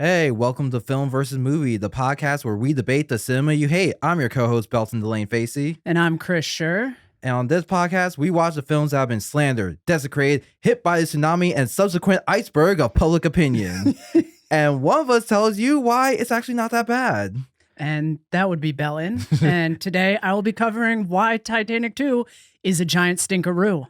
Hey, welcome to Film versus Movie, the podcast where we debate the cinema you hate. I'm your co-host, Belton DeLaine-Facey. And I'm Chris Shurr. And on this podcast, we watch the films that have been slandered, desecrated, hit by the tsunami, and subsequent iceberg of public opinion. And one of us tells you why it's actually not that bad. And that would be Belton. And today I will be covering why Titanic II is a giant stinkeroo.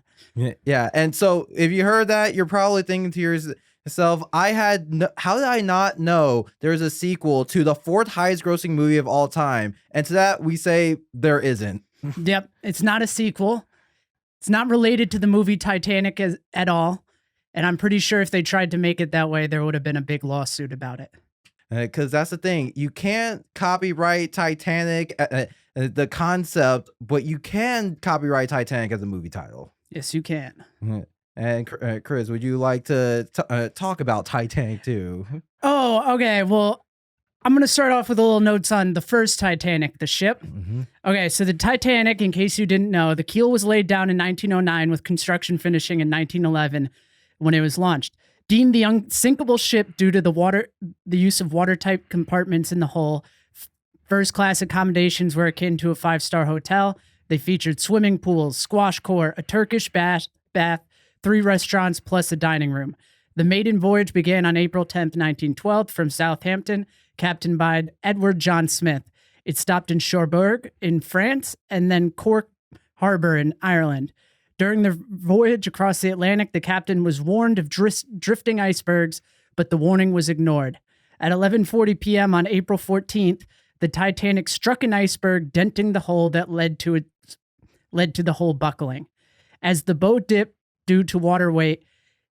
Yeah, and so if you heard that, you're probably thinking to yourself, how did I not know there's a sequel to the fourth highest grossing movie of all time? And to that, we say there isn't. Yep, it's not a sequel. It's not related to the movie Titanic at all. And I'm pretty sure if they tried to make it that way, there would have been a big lawsuit about it. Because that's the thing. You can't copyright Titanic, the concept, but you can copyright Titanic as a movie title. Yes, you can. And Chris, would you like to talk about Titanic II? Oh, okay. Well, I'm going to start off with a little notes on the first Titanic, the ship. Mm-hmm. Okay, so the Titanic, in case you didn't know, the keel was laid down in 1909 with construction finishing in 1911 when it was launched. Deemed the unsinkable ship due to the use of watertight compartments in the hull. First-class accommodations were akin to a 5-star hotel. They featured swimming pools, squash court, a Turkish bath, 3 restaurants, plus a dining room. The maiden voyage began on April 10th, 1912 from Southampton, captained by Edward John Smith. It stopped in Cherbourg in France and then Cork Harbor in Ireland. During the voyage across the Atlantic, the captain was warned of drifting icebergs, but the warning was ignored. At 11:40 p.m. on April 14th, the Titanic struck an iceberg, denting the hull that led to the hull buckling. As the boat dipped due to water weight,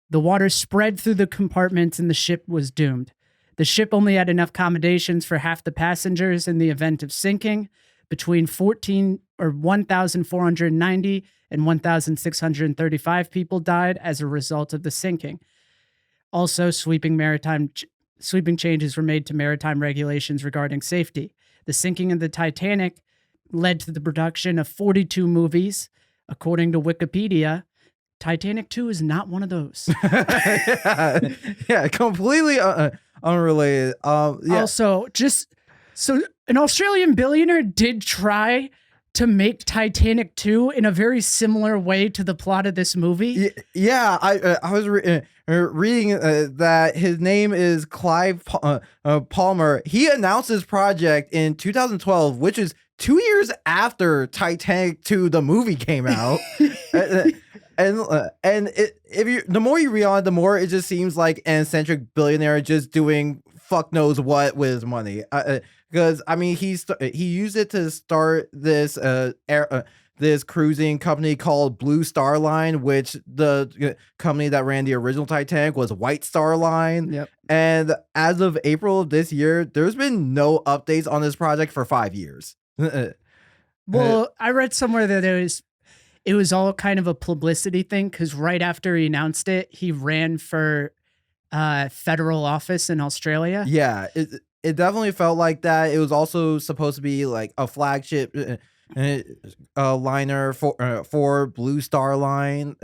the water spread through the compartments and the ship was doomed. The ship only had enough accommodations for half the passengers in the event of sinking. Between 1,490 and 1,635 people died as a result of the sinking. Also, sweeping changes were made to maritime regulations regarding safety. The sinking of the Titanic led to the production of 42 movies. According to Wikipedia, Titanic II is not one of those. yeah, completely unrelated. Yeah. Also, so an Australian billionaire did try to make Titanic 2 in a very similar way to the plot of this movie. Yeah, I was reading that his name is Clive Palmer. He announced his project in 2012, which is 2 years after Titanic 2, the movie, came out. The more you read on it, the more it just seems like an eccentric billionaire just doing fuck knows what with his money. Because I mean, he used it to start this this cruising company called Blue Star Line, which the company that ran the original Titanic was White Star Line. Yep. And as of April of this year, there's been no updates on this project for 5 years. Well, I read somewhere that it was all kind of a publicity thing because right after he announced it, he ran for federal office in Australia. Yeah, it definitely felt like that. It was also supposed to be like a flagship liner for Blue Star Line.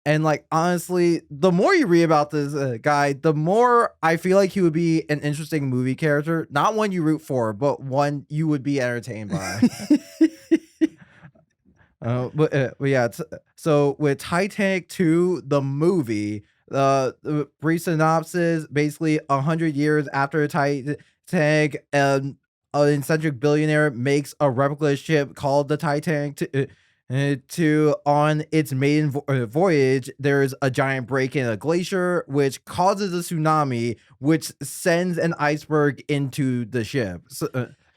And like, honestly, the more you read about this guy, the more I feel like he would be an interesting movie character. Not one you root for, but one you would be entertained by. But yeah, so with Titanic 2, the movie, the brief synopsis, basically 100 years after Titanic, an eccentric billionaire makes a replica ship called the Titanic on its maiden voyage. There's a giant break in a glacier, which causes a tsunami, which sends an iceberg into the ship. So,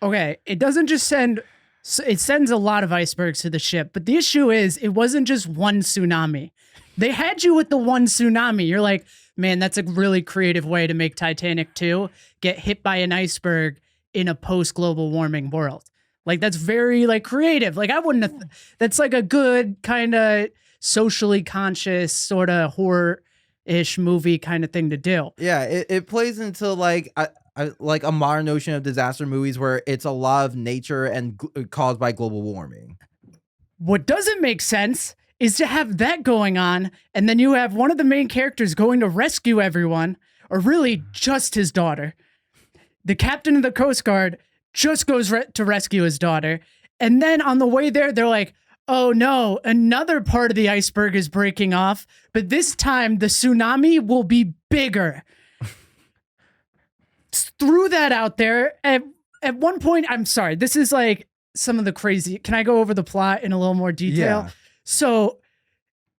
okay, it doesn't just send... So it sends a lot of icebergs to the ship, but the issue is it wasn't just one tsunami. They had you with the one tsunami. You're like, man, that's a really creative way to make Titanic 2 get hit by an iceberg in a post-global warming world. Like, that's very, like, creative. Like, I wouldn't have... That's like a good kind of socially conscious sort of horror-ish movie kind of thing to do. Yeah, it plays into, like a modern notion of disaster movies where it's a lot of nature and caused by global warming. What doesn't make sense is to have that going on, and then you have one of the main characters going to rescue everyone, or really just his daughter. The captain of the Coast Guard just goes to rescue his daughter. And then on the way there, they're like, oh no, another part of the iceberg is breaking off, but this time the tsunami will be bigger. Threw that out there. At one point, I'm sorry, this is like some of the crazy. Can I go over the plot in a little more detail? Yeah. So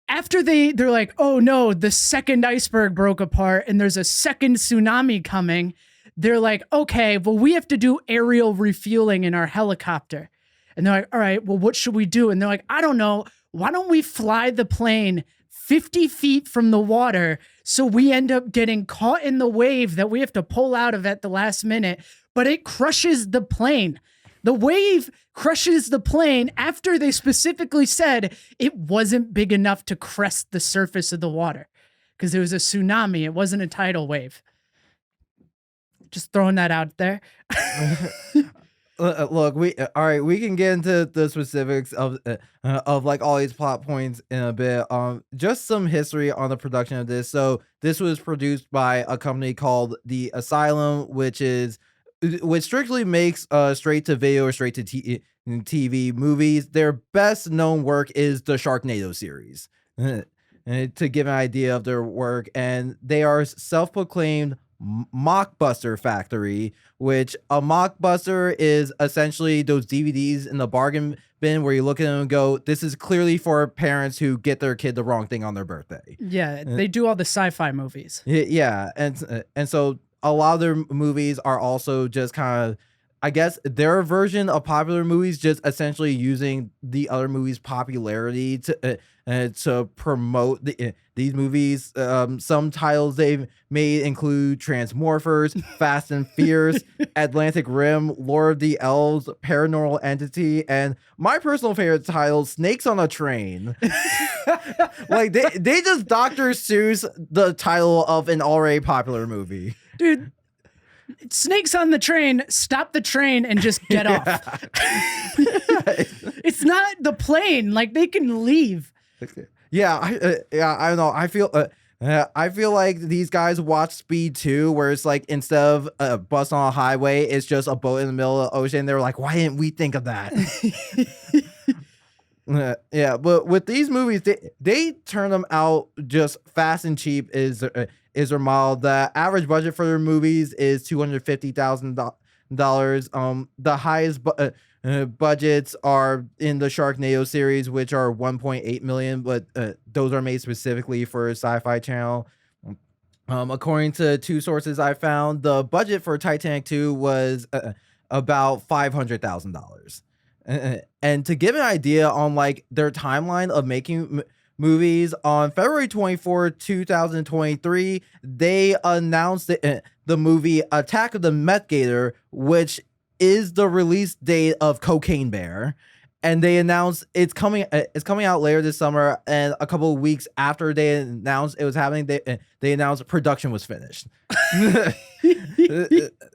after they're like, oh no, the second iceberg broke apart and there's a second tsunami coming. They're like, okay, well, we have to do aerial refueling in our helicopter. And they're like, all right, well, what should we do? And they're like, I don't know. Why don't we fly the plane 50 feet from the water so we end up getting caught in the wave that we have to pull out of at the last minute, but it crushes the plane. The wave crushes the plane after they specifically said it wasn't big enough to crest the surface of the water because it was a tsunami. It wasn't a tidal wave. Just throwing that out there. Look, all right. We can get into the specifics of like all these plot points in a bit. Just some history on the production of this. So this was produced by a company called The Asylum, which strictly makes straight to video or straight to TV movies. Their best known work is the Sharknado series. To give an idea of their work, and they are self-proclaimed mockbuster factory, which a mockbuster is essentially those DVDs in the bargain bin where you look at them and go, this is clearly for parents who get their kid the wrong thing on their birthday. Yeah, they do all the sci-fi movies. Yeah, and so a lot of their movies are also just kind of, I guess, their version of popular movies, just essentially using the other movies' popularity to promote these movies. Some titles they've made include Transmorphers, Fast and Fierce, Atlantic Rim, Lord of the Elves, Paranormal Entity, and my personal favorite title, Snakes on a Train. Like they just Dr. Seuss the title of an already popular movie. Dude, snakes on the train, stop the train and just get off. It's not the plane. Like, they can leave. Yeah, I don't know. I feel like these guys watch Speed 2, where it's like instead of a bus on a highway, it's just a boat in the middle of the ocean. They're like, why didn't we think of that? Yeah, but with these movies, they turn them out just fast and cheap is their model. The average budget for their movies is $250,000. The highest budgets are in the Sharknado series, which are 1.8 million, but those are made specifically for Sci-Fi Channel. According to two sources I found, the budget for Titanic II was about $500,000. And to give an idea on like their timeline of making movies, on February 24, 2023, they announced the movie Attack of the Meth Gator, which is the release date of Cocaine Bear. And they announced it's coming out later this summer, and a couple of weeks after they announced it was happening, they announced production was finished.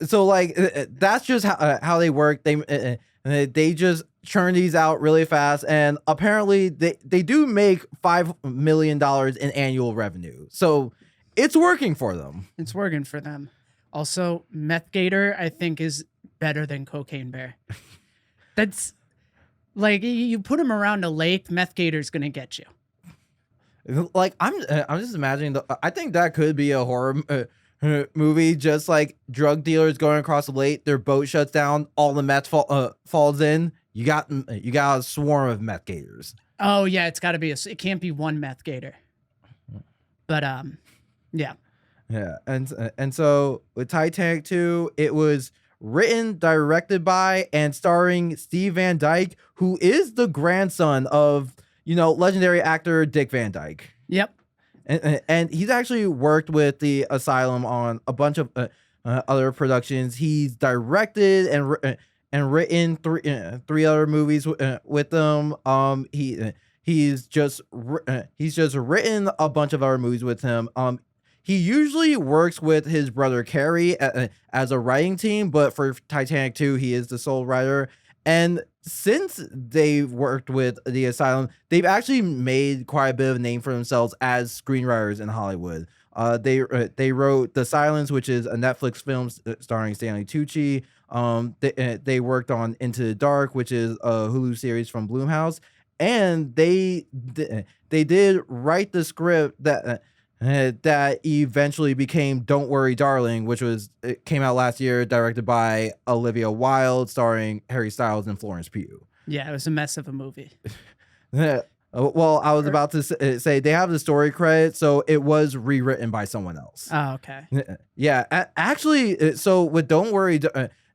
So like that's just how they work. They just churn these out really fast, and apparently they do make $5 million in annual revenue. So it's working for them. It's working for them. Also, Meth Gator, I think, is better than Cocaine Bear. That's like, you put him around a lake, Meth Gator's gonna get you. Like I'm just imagining. I think that could be a horror movie. Just like drug dealers going across the lake, their boat shuts down, all the meth falls in. You got a swarm of Meth Gators. Oh yeah, it's got to be it can't be one Meth Gator. But yeah. Yeah, and so with Titanic 2, it was written, directed by, and starring Steve Van Dyke, who is the grandson of, legendary actor Dick Van Dyke. Yep. And he's actually worked with the Asylum on a bunch of other productions. He's directed and written three other movies with them. He's just written a bunch of other movies with him. He usually works with his brother Carrie as a writing team, but for Titanic 2, he is the sole writer. And since they've worked with the Asylum, they've actually made quite a bit of a name for themselves as screenwriters in Hollywood. They wrote The Silence, which is a Netflix film starring Stanley Tucci. They worked on Into the Dark, which is a Hulu series from Blumhouse, and they did write the script that eventually became Don't Worry Darling, which it came out last year, directed by Olivia Wilde, starring Harry Styles and Florence Pugh. Yeah, it was a mess of a movie. Well, I was about to say they have the story credit, so it was rewritten by someone else. Oh, okay. Yeah, actually, so with Don't Worry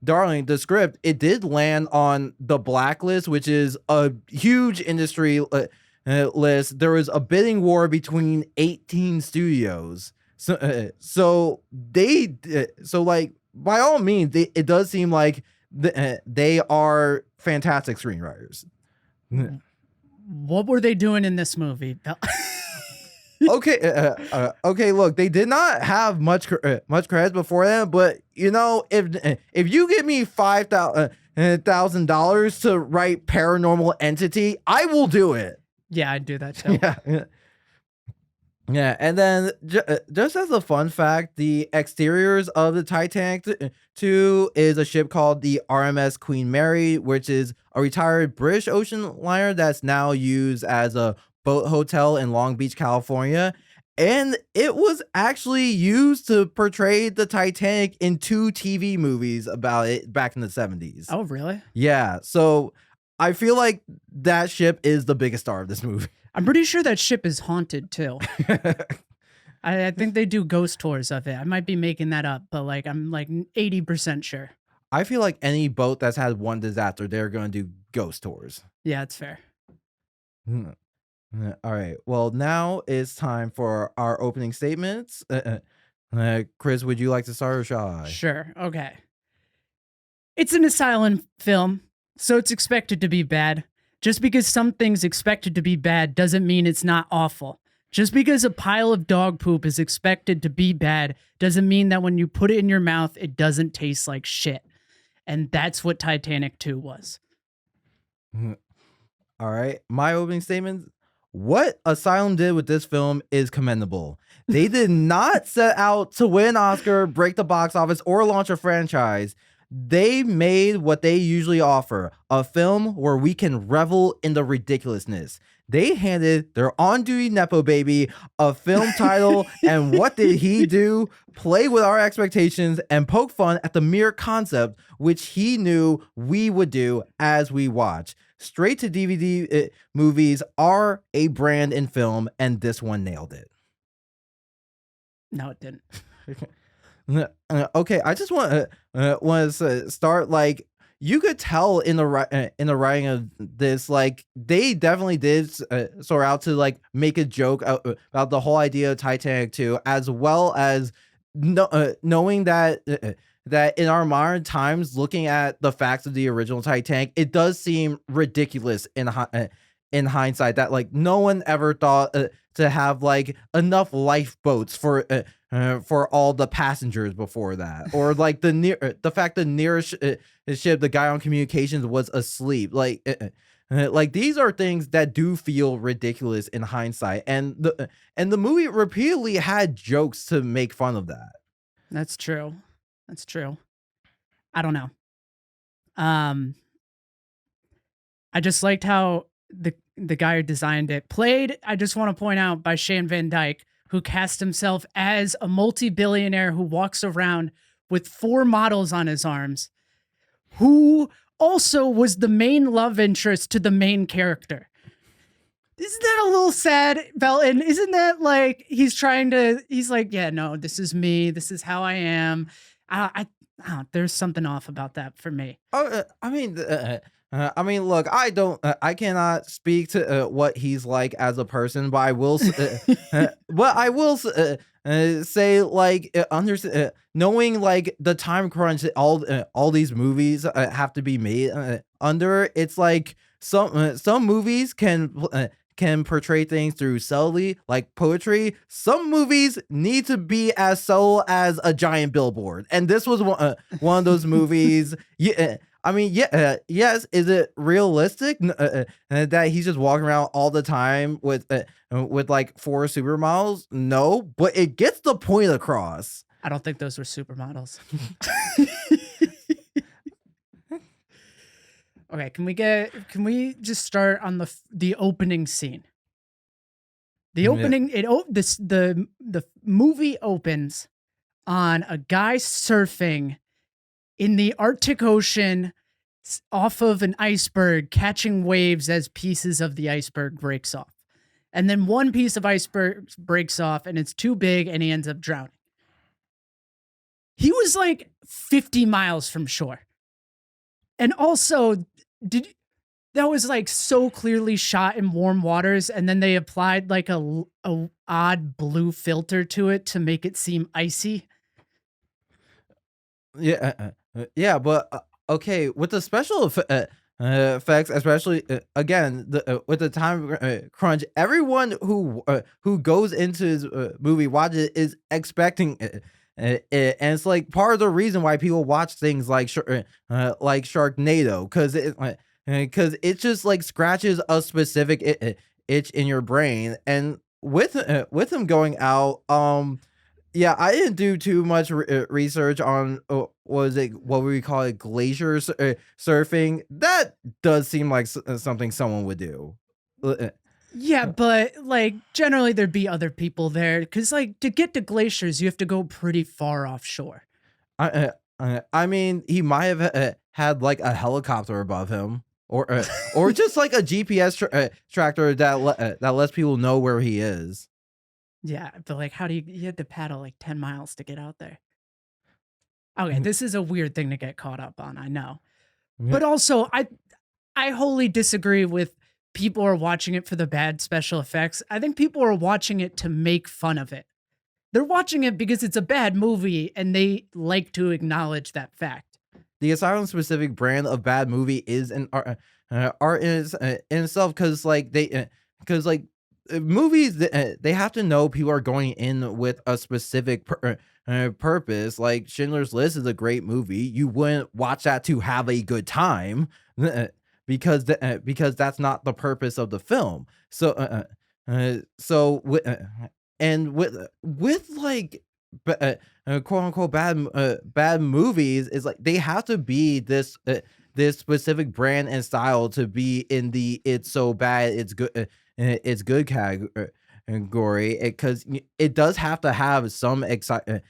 Darling, the script, it did land on the blacklist, which is a huge industry list. There was a bidding war between 18 studios. So like, by all means, it does seem like they are fantastic screenwriters. What were they doing in this movie? Okay. Look, they did not have much credits before them, but if you give me $5,000 to write Paranormal Entity, I will do it. Yeah, I'd do that too. Yeah, and then just as a fun fact, the exteriors of the Titanic II is a ship called the RMS Queen Mary, which is a retired British ocean liner that's now used as a boat hotel in Long Beach, California. And it was actually used to portray the Titanic in 2 TV movies about it back in the 70s. Oh, really? Yeah, so I feel like that ship is the biggest star of this movie. I'm pretty sure that ship is haunted too. I think they do ghost tours of it. I might be making that up, but I'm 80% sure. I feel like any boat that's had one disaster, they're going to do ghost tours. Yeah, it's fair. All right. Well, now it's time for our opening statements. Chris, would you like to start or shall I? Sure. Okay. It's an asylum film, so it's expected to be bad. Just because something's expected to be bad doesn't mean it's not awful. Just because a pile of dog poop is expected to be bad doesn't mean that when you put it in your mouth, it doesn't taste like shit. And that's what Titanic 2 was. All right. My opening statement. What Asylum did with this film is commendable. They did not set out to win an Oscar, break the box office, or launch a franchise. They made what they usually offer, a film where we can revel in the ridiculousness. They handed their on-duty Nepo baby a film title, and what did he do? Play with our expectations and poke fun at the mere concept, which he knew we would do as we watch. Straight-to-DVD movies are a brand in film, and this one nailed it. No, it didn't. Okay, I just want to start, like, you could tell in the writing of this, like, they definitely did sort out to like make a joke about the whole idea of Titanic 2, as well as knowing that that in our modern times, looking at the facts of the original Titanic, it does seem ridiculous in hindsight that like no one ever thought to have like enough lifeboats for all the passengers before that, or like the fact the nearest ship, the guy on communications was asleep. Like these are things that do feel ridiculous in hindsight, and the movie repeatedly had jokes to make fun of that. That's true. That's true. I don't know. I just liked how the guy who designed it played, I just want to point out, by Shane Van Dyke, who cast himself as a multi-billionaire who walks around with 4 models on his arms, who also was the main love interest to the main character. Isn't that a little sad, Belton? Isn't that like he's like, yeah, no, this is me. This is how I am. There's something off about that for me. Oh, I mean, look, I cannot speak to what he's like as a person, but I will, say, like, knowing like the time crunch that all these movies have to be made under, it's like some movies can portray things through subtlety, like poetry. Some movies need to be as subtle as a giant billboard, and this was one of those movies. Yeah, I mean, yeah, yes. Is it realistic that he's just walking around all the time with like four supermodels? No, but it gets the point across. I don't think those were supermodels. Okay, can we just start on the opening scene? The Yeah. opening the movie opens on a guy surfing in the Arctic Ocean off of an iceberg, catching waves as pieces of the iceberg breaks off. And then one piece of iceberg breaks off and it's too big and he ends up drowning. He was like 50 miles from shore. And also, that was like so clearly shot in warm waters, and then they applied like a odd blue filter to it to make it seem icy. Yeah, yeah, but okay, with the special effects, especially again with the time crunch, everyone who goes into his movie watches it is expecting and it's like part of the reason why people watch things like Sharknado, because it just like scratches a specific itch in your brain, and with him going out, yeah, I didn't do too much research on what we call it, glacier surfing. That does seem like something someone would do. Yeah, but like generally there'd be other people there because like to get to glaciers you have to go pretty far offshore. I mean, he might have had like a helicopter above him, or just like a GPS tractor that lets people know where he is. Yeah, but like how do you had to paddle like 10 miles to get out there? Okay, this is a weird thing to get caught up on, I know. But also I wholly disagree with people are watching it for the bad special effects. I think people are watching it to make fun of it. They're watching it because it's a bad movie and they like to acknowledge that fact. The Asylum specific brand of bad movie is an art in itself, because like movies they have to know people are going in with a specific purpose. Like Schindler's List is a great movie. You wouldn't watch that to have a good time because that's not the purpose of the film. So and with like quote unquote bad movies, is like they have to be this specific brand and style to be in the it's so bad it's good category, because it does have to have some excitement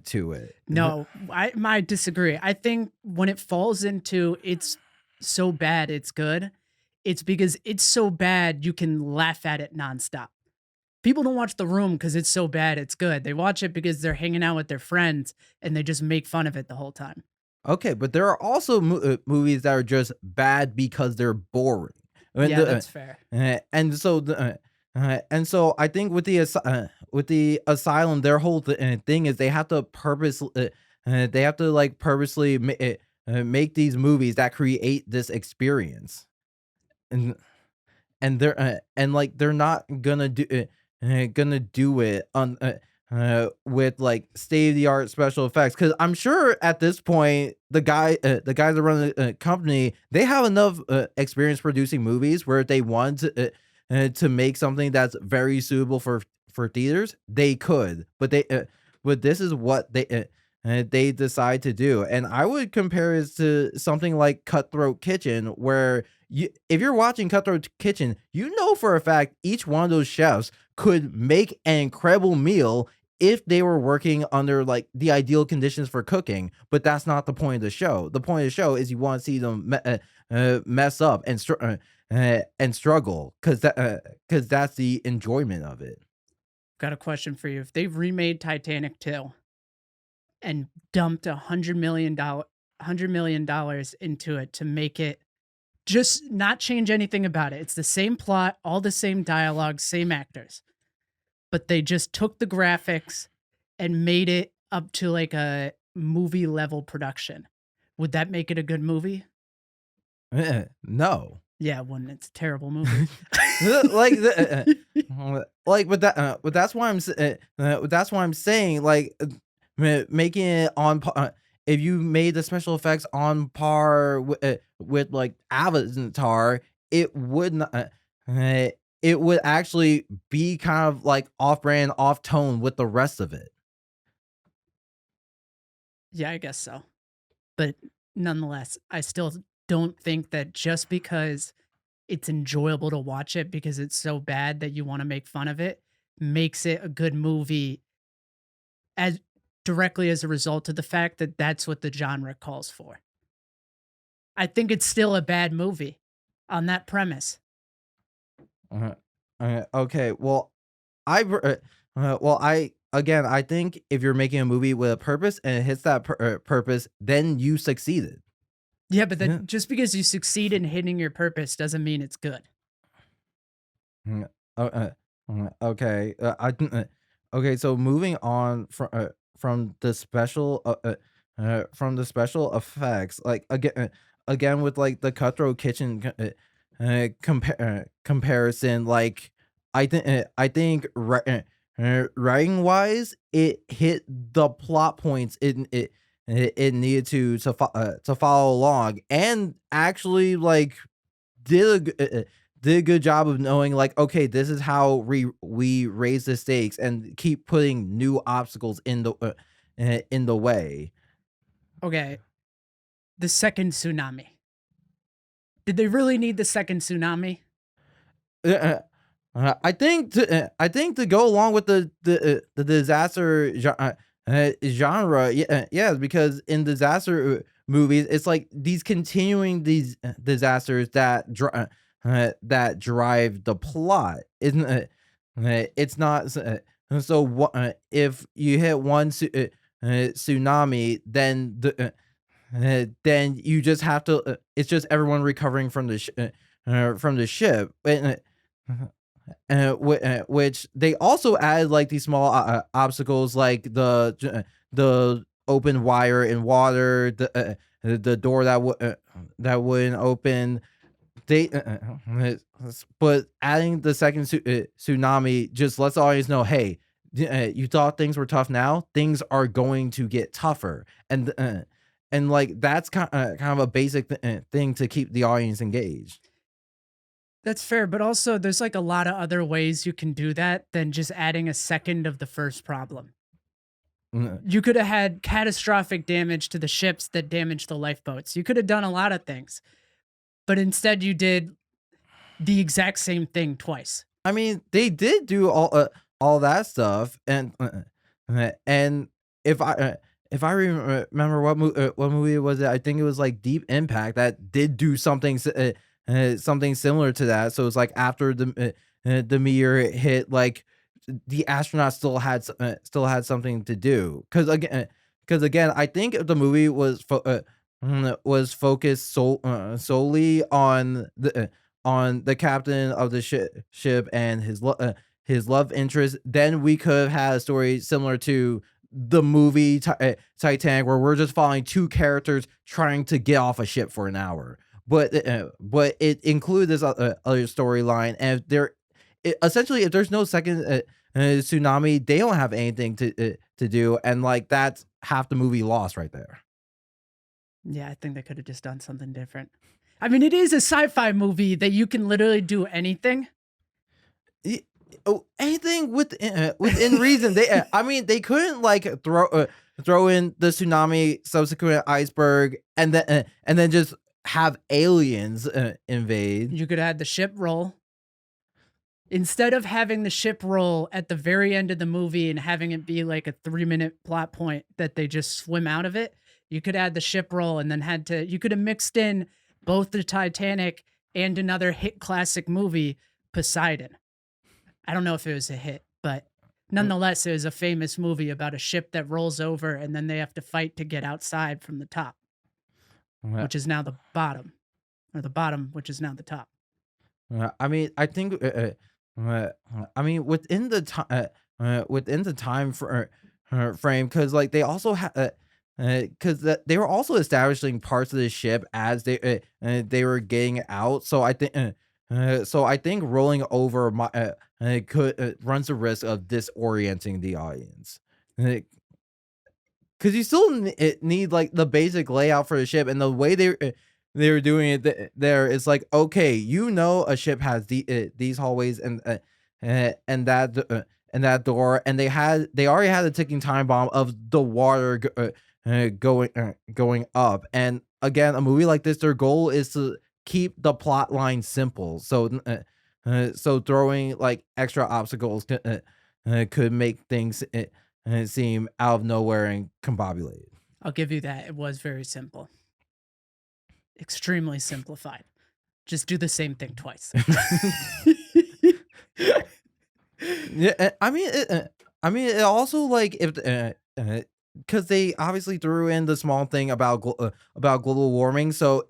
to it. No, I might disagree. I think when it falls into it's so bad it's good, it's because it's so bad you can laugh at it nonstop. People don't watch The Room because it's so bad it's good. They watch it because they're hanging out with their friends and they just make fun of it the whole time. Okay, but there are also movies that are just bad because they're boring. Yeah, that's fair. And so I think with the asylum, their whole thing is they have to like purposely make these movies that create this experience, and and like they're not gonna do it on with like state of the art special effects, because I'm sure at this point the guys that run the company, they have enough experience producing movies where if they want to make something that's very suitable for theaters, they could, but this is what they decide to do. And I would compare it to something like Cutthroat Kitchen, where if you're watching Cutthroat Kitchen, you know for a fact each one of those chefs could make an incredible meal if they were working under like the ideal conditions for cooking. But that's not the point of the show. The point of the show is you want to see them mess up and struggle, because that's the enjoyment of it. Got a question for you. If they remade Titanic 2 and dumped $100 million into it to make it just not change anything about it. It's the same plot, all the same dialogue, same actors. But they just took the graphics and made it up to like a movie level production. Would that make it a good movie? No. Yeah, when it's a terrible movie. like but that's why that's why I'm saying like making it if you made the special effects on par with like Avatar, it would not. It would actually be kind of like off brand, off tone with the rest of it. Yeah, I guess so. But nonetheless, I still don't think that just because it's enjoyable to watch it because it's so bad that you want to make fun of it makes it a good movie as directly as a result of the fact that that's what the genre calls for. I think it's still a bad movie on that premise. Uh, okay, well, I again, I think if you're making a movie with a purpose and it hits that purpose, then you succeeded. Yeah, but Yeah. that just because you succeed in hitting your purpose doesn't mean it's good. Mm, okay, okay. So moving on from the special effects, like again with like the cutthroat kitchen comparison, like I think writing wise, it hit the plot points it needed to follow along, and actually like did did a good job of knowing like, okay, this is how we raise the stakes and keep putting new obstacles in the way. Okay, the second tsunami. Did they really need the second tsunami? I think to go along with the disaster genre, yeah, yeah, because in disaster movies, it's like these continuing these disasters that drive the plot, isn't it? It's not so. If you hit one tsunami, then you just have to. It's just everyone recovering from the ship. Which they also add like these small obstacles, like the open wire in water, the door that wouldn't open. They but adding the second tsunami just lets the audience know, hey, you thought things were tough. Now things are going to get tougher, and like that's kind of a basic thing to keep the audience engaged. That's fair, but also there's like a lot of other ways you can do that than just adding a second of the first problem. Mm, You could have had catastrophic damage to the ships that damaged the lifeboats. You could have done a lot of things, but instead you did the exact same thing twice. I mean, they did do all that stuff, and if I if I remember what movie was it, I think it was like Deep Impact that did do something something similar to that. So it's like after the meteor hit, like the astronauts still had something to do. Because again, I think if the movie was focused solely on the captain of the ship and his love interest, then we could have had a story similar to the movie Titanic, where we're just following two characters trying to get off a ship for an hour. But it included this other storyline, and essentially, if there's no second tsunami, they don't have anything to do, and like that's half the movie lost right there. Yeah, I think they could have just done something different. I mean, it is a sci-fi movie that you can literally do anything. Y Oh, anything within reason. I mean, they couldn't, like, throw in the tsunami, subsequent iceberg, and then just have aliens, invade. You could have had the ship roll. Instead of having the ship roll at the very end of the movie and having it be like a 3-minute plot point that they just swim out of it, you could add the ship roll and then you could have mixed in both the Titanic and another hit classic movie, Poseidon. I don't know if it was a hit, but nonetheless, it was a famous movie about a ship that rolls over and then they have to fight to get outside from the top, Uh, which is now the bottom, or the bottom, which is now the top. I mean, I think, I mean, within the time frame, because like they also had, because they were also establishing parts of the ship as they were getting out. So I think rolling over could runs the risk of disorienting the audience. Uh, because you still need like the basic layout for the ship, and the way they were doing it there is like, okay, a ship has these hallways and that door, and they already had a ticking time bomb of the water going up. And again, a movie like this, their goal is to keep the plot line simple. So throwing like extra obstacles could make things seem out of nowhere and combobulated. I'll give you that. It was very simple. Extremely simplified. Just do the same thing twice. Yeah, I mean, it also like if because they obviously threw in the small thing about global warming, so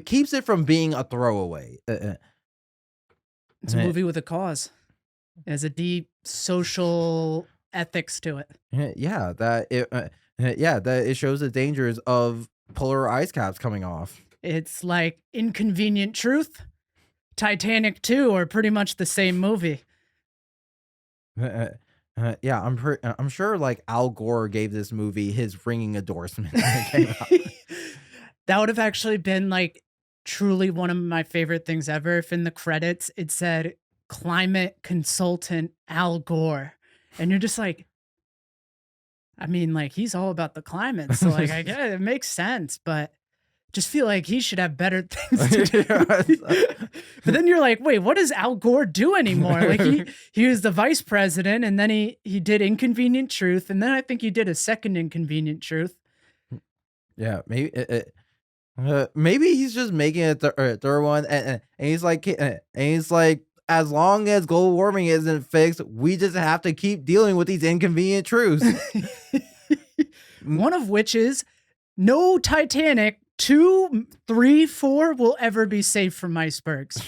keeps it from being a throwaway. It's a movie with a cause. It has a deep social ethics to it. Yeah, that it shows the dangers of polar ice caps coming off. It's like Inconvenient Truth, Titanic 2 are pretty much the same movie. Yeah, I'm sure like Al Gore gave this movie his ringing endorsement when it came out. That would have actually been like truly one of my favorite things ever if in the credits it said climate consultant Al Gore. And you're just like, I mean, like he's all about the climate. So like I get it, it makes sense, but just feel like he should have better things to do. But then you're like, wait, what does Al Gore do anymore? Like he was the vice president, and then he did Inconvenient Truth, and then I think he did a second Inconvenient Truth. Yeah, maybe he's just making a third one, and he's like, as long as global warming isn't fixed, we just have to keep dealing with these inconvenient truths. One of which is no Titanic 2, 3, 4 will ever be safe from icebergs.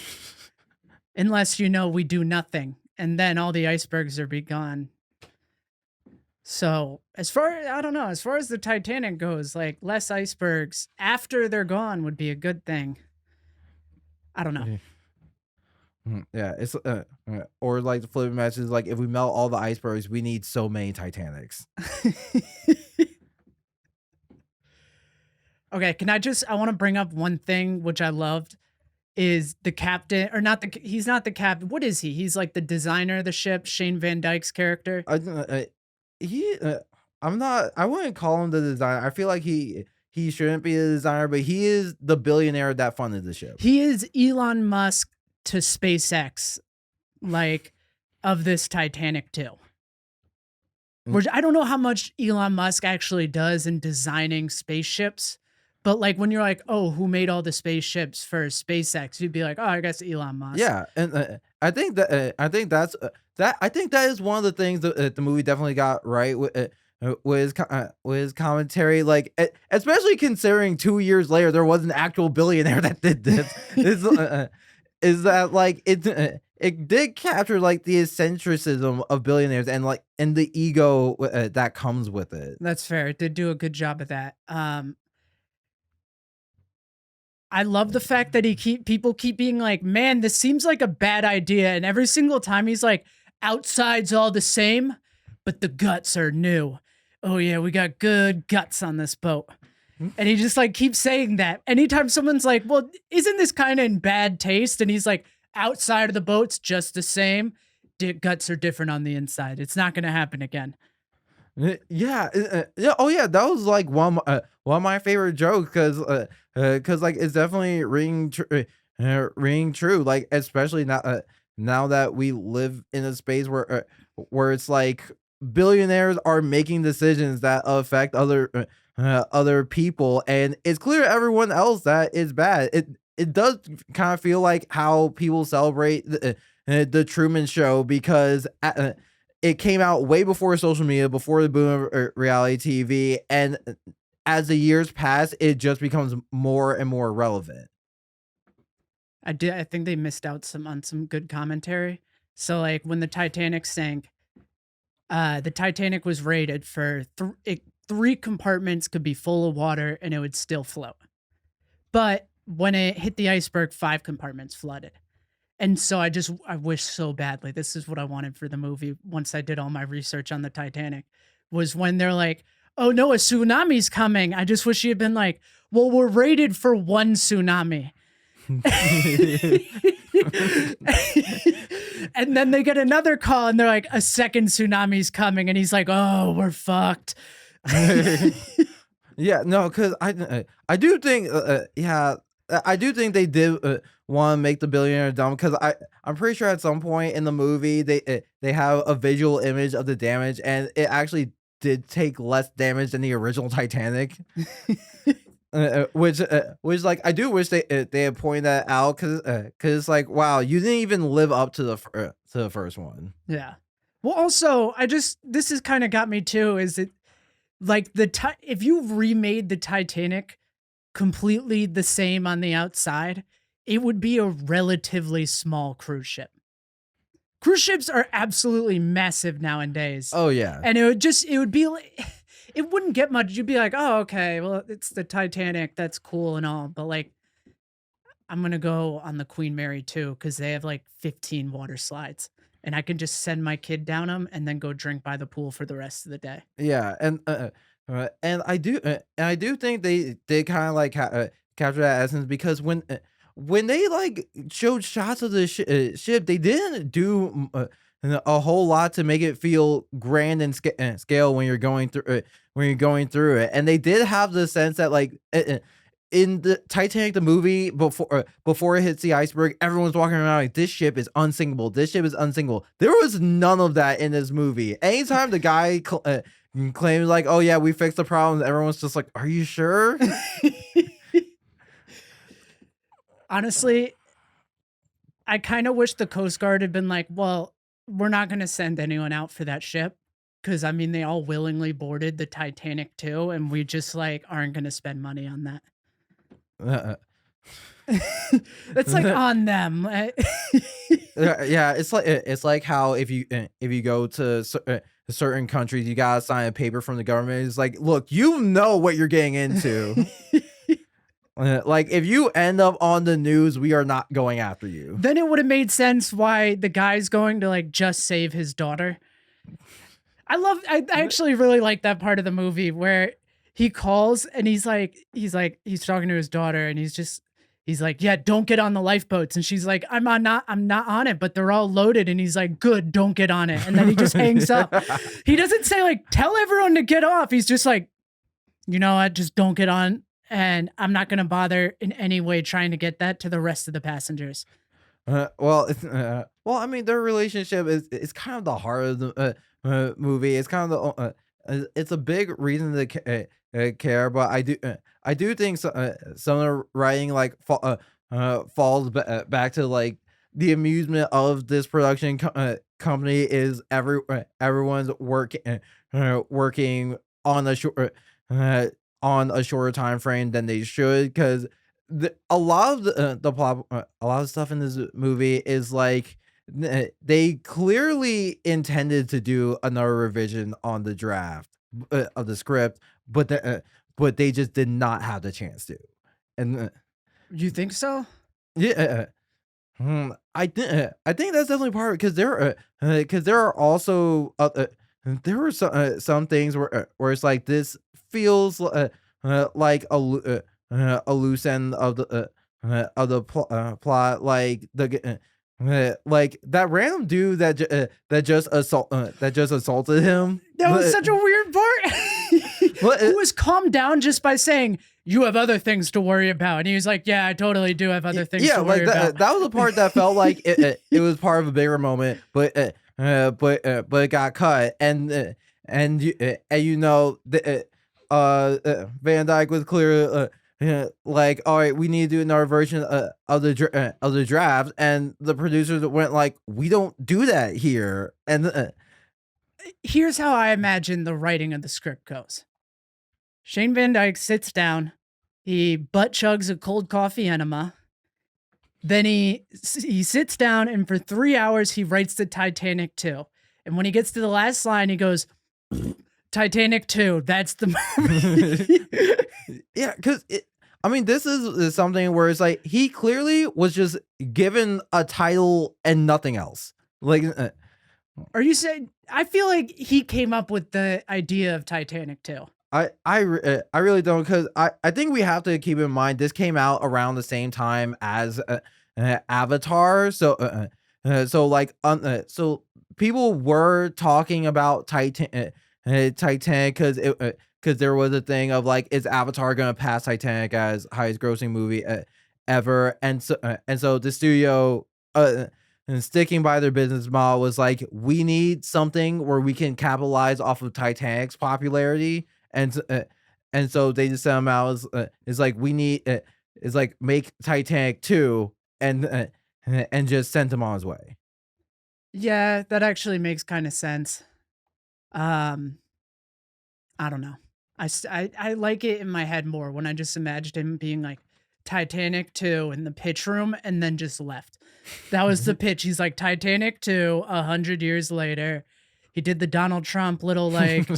Unless, we do nothing. And then all the icebergs are be gone. So as far as the Titanic goes, like less icebergs after they're gone would be a good thing. I don't know. Yeah, it's or like the flipping matches, like if we melt all the icebergs, we need so many Titanics. Okay, I want to bring up one thing which I loved is the captain, or not he's not the captain. What is he? He's like the designer of the ship, Shane Van Dyke's character. I wouldn't call him the designer. I feel like he shouldn't be the designer, but he is the billionaire that funded the ship. He is Elon Musk to SpaceX, like of this Titanic 2. Which I don't know how much Elon Musk actually does in designing spaceships. But like when you're like, oh, who made all the spaceships for SpaceX? You'd be like, oh, I guess Elon Musk. Yeah, and I think that is one of the things that the movie definitely got right with his commentary. Like, especially considering 2 years later there was an actual billionaire that did this. Is that like it did capture like the eccentricism of billionaires and the ego that comes with it. That's fair. It did do a good job of that. I love the fact that people keep being like, man, this seems like a bad idea. And every single time he's like, outside's all the same, but the guts are new. Oh yeah, we got good guts on this boat. And he just like keeps saying that. Anytime someone's like, well, isn't this kind of in bad taste? And he's like, outside of the boat's just the same. Guts are different on the inside. It's not going to happen again. Yeah, yeah. Oh yeah, that was like one of my favorite jokes because like it's definitely ringing true. Like especially now that we live in a space where it's like billionaires are making decisions that affect other people, and it's clear to everyone else that it's bad. It does kind of feel like how people celebrate the Truman Show because. It came out way before social media, before the boom of reality TV, and as the years pass, it just becomes more and more relevant. I think they missed out on some good commentary. So, like when the Titanic sank, the Titanic was rated for 3 compartments could be full of water and it would still float. But when it hit the iceberg, 5 compartments flooded. And so I wish so badly, this is what I wanted for the movie once I did all my research on the Titanic, was when they're like, oh no, a tsunami's coming. I just wish she had been like, well, we're rated for one tsunami. And then they get another call and they're like, a second tsunami's coming. And he's like, oh, we're fucked. Yeah, no, because I do think yeah, I do think they did want to make the billionaire dumb because I'm pretty sure at some point in the movie they have a visual image of the damage and it actually did take less damage than the original Titanic. Which like I do wish they had pointed that out because it's like wow you didn't even live up to the first one. Yeah. Well, also, this has kind of got me too. Is it like if you remade the Titanic completely the same on the outside, it would be a relatively small cruise ship. Cruise ships are absolutely massive nowadays. Oh yeah, and it would be like, it wouldn't get much. You'd be like, oh, okay, well, it's the Titanic. That's cool and all. But like, I'm going to go on the Queen Mary too, because they have like 15 water slides. And I can just send my kid down them and then go drink by the pool for the rest of the day. yeah, and I do think they did kind of like capture that essence because when they like showed shots of the ship, they didn't do a whole lot to make it feel grand and scale when you're going through it, and they did have the sense that like. In the Titanic, the movie, before it hits the iceberg, everyone's walking around like this ship is unsinkable. This ship is unsinkable. There was none of that in this movie. Anytime the guy claims like, "Oh yeah, we fixed the problems," everyone's just like, "Are you sure?" Honestly, I kind of wish the Coast Guard had been like, "Well, we're not going to send anyone out for that ship." Because I mean, they all willingly boarded the Titanic too, and we just like aren't going to spend money on that. That's like on them. Yeah, it's like how if you go to certain countries, you gotta sign a paper from the government. It's like, look, you know what you're getting into. Like if you end up on the news, we are not going after you. Then it would have made sense why the guy's going to like just save his daughter. I actually really like that part of the movie where he calls and he's talking to his daughter and he's like, yeah, don't get on the lifeboats. And she's like, I'm not on it, but they're all loaded. And he's like, good, don't get on it. And then he just hangs up. He doesn't say like, tell everyone to get off. He's just like, you know what, just don't get on. And I'm not going to bother in any way trying to get that to the rest of the passengers. Well, I mean, their relationship is kind of the heart of the movie. It's kind of it's a big reason to care, but I do think some of the writing like falls back to like the amusement of this production company is everyone's working on a shorter time frame than they should because a lot of the plot, a lot of stuff in this movie is like they clearly intended to do another revision on the draft of the script, but they just did not have the chance to. And You think so? yeah, I think that's definitely part because there are also there were some things where it's like this feels like a loose end of the plot, like like that random dude that just assaulted him. That was such a weird part. Who was calmed down just by saying, you have other things to worry about. And he was like, yeah, I totally do have other things to worry about. That was the part that felt like it was part of a bigger moment, but it got cut. And you know, Van Dyke was clear. Like, all right, we need to do another version of the draft, and the producers went like, we don't do that here. And here's how I imagine the writing of the script goes. Shane Van Dyke sits down, he butt chugs a cold coffee enema, then he sits down, and for 3 hours he writes the Titanic II. And when he gets to the last line, he goes, Titanic II, that's the movie. Yeah, because I mean, this is something where it's like he clearly was just given a title and nothing else. Like, are you saying? I feel like he came up with the idea of Titanic II. I really don't, because I think we have to keep in mind this came out around the same time as Avatar, so like so people were talking about Titanic, because there was a thing of like, is Avatar gonna pass Titanic as highest grossing movie ever? And so the studio, uh, and sticking by their business model, was like, we need something where we can capitalize off of Titanic's popularity, and so they just sent him out as like, we need is like, make Titanic 2, and just sent him on his way. Yeah, that actually makes kind of sense. Um, I don't know. I like it in my head more when I just imagined him being like Titanic 2 in the pitch room and then just left. That was the pitch. He's like Titanic 2 100 years later. He did the Donald Trump little like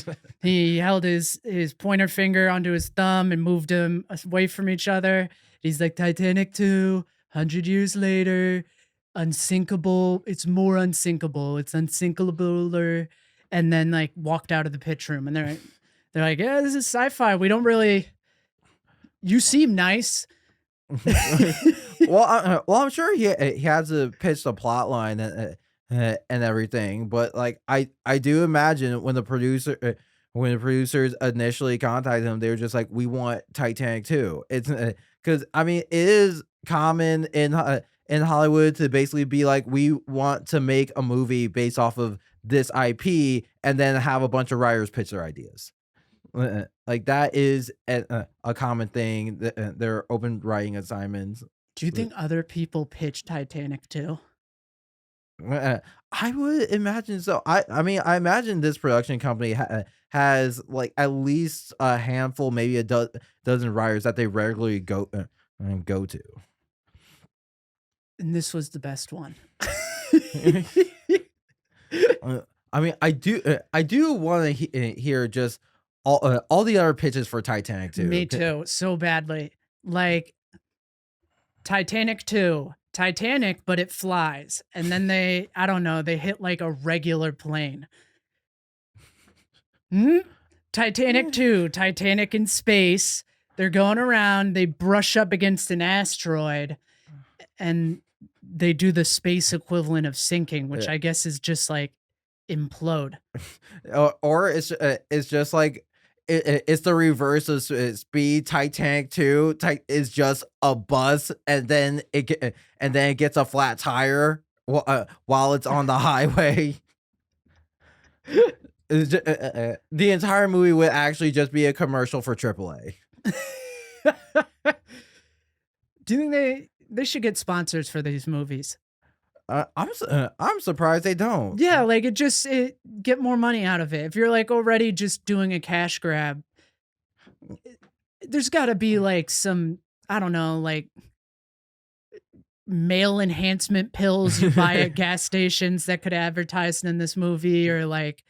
he held his pointer finger onto his thumb and moved them away from each other. He's like Titanic 2 100 years later. Unsinkable. It's more unsinkable. It's unsinkable. And then like walked out of the pitch room and they're like, yeah, this is sci-fi. We don't really. You seem nice. Well, I'm sure he has to pitch the plot line and everything, but like, I do imagine when the producers initially contacted him, they were just like, we want Titanic 2. It's because I mean, it is common in Hollywood to basically be like, we want to make a movie based off of this IP, and then have a bunch of writers pitch their ideas. Like, that is a common thing. They're open writing assignments. Do you think other people pitch Titanic too? I would imagine so. I mean, I imagine this production company has like at least a handful, maybe dozen writers that they regularly go to. And this was the best one. I mean, I do want to hear just all the other pitches for Titanic too. Me too, so badly. Like Titanic 2, Titanic, but it flies. And then I don't know, they hit like a regular plane. Titanic 2, Titanic in space. They're going around, they brush up against an asteroid, and they do the space equivalent of sinking, which I guess is just like implode. Or it's just like, it's the reverse of Speed. Titanic 2 is just a bus, and then it gets a flat tire while it's on the highway. The entire movie would actually just be a commercial for AAA. Do you think they should get sponsors for these movies? I'm surprised they don't. Yeah, like it get more money out of it. If you're like already just doing a cash grab, there's got to be like some, I don't know, like male enhancement pills you buy at gas stations that could advertise in this movie, or like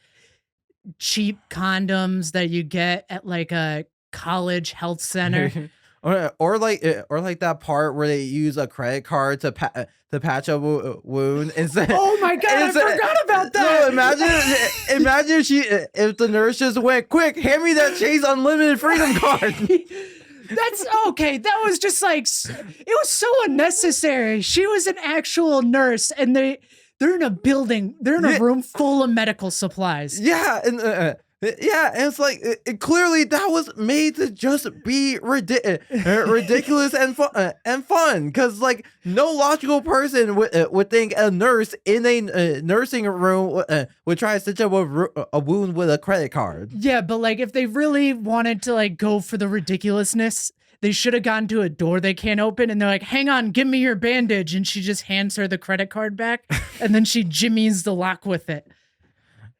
cheap condoms that you get at like a college health center. Or like that part where they use a credit card to patch up a wound instead. Oh my god, I forgot about that. No, imagine if the nurse just went, quick, hand me that Chase Unlimited Freedom card. That's okay. That was just like, it was so unnecessary. She was an actual nurse, and they're in a building. They're in a room full of medical supplies. Yeah, and it's like, clearly that was made to just be ridiculous and fun. Because like, no logical person would think a nurse in a nursing room would try to stitch up a wound with a credit card. Yeah, but like, if they really wanted to like go for the ridiculousness, they should have gone to a door they can't open, and they're like, hang on, give me your bandage. And she just hands her the credit card back, and then she jimmies the lock with it.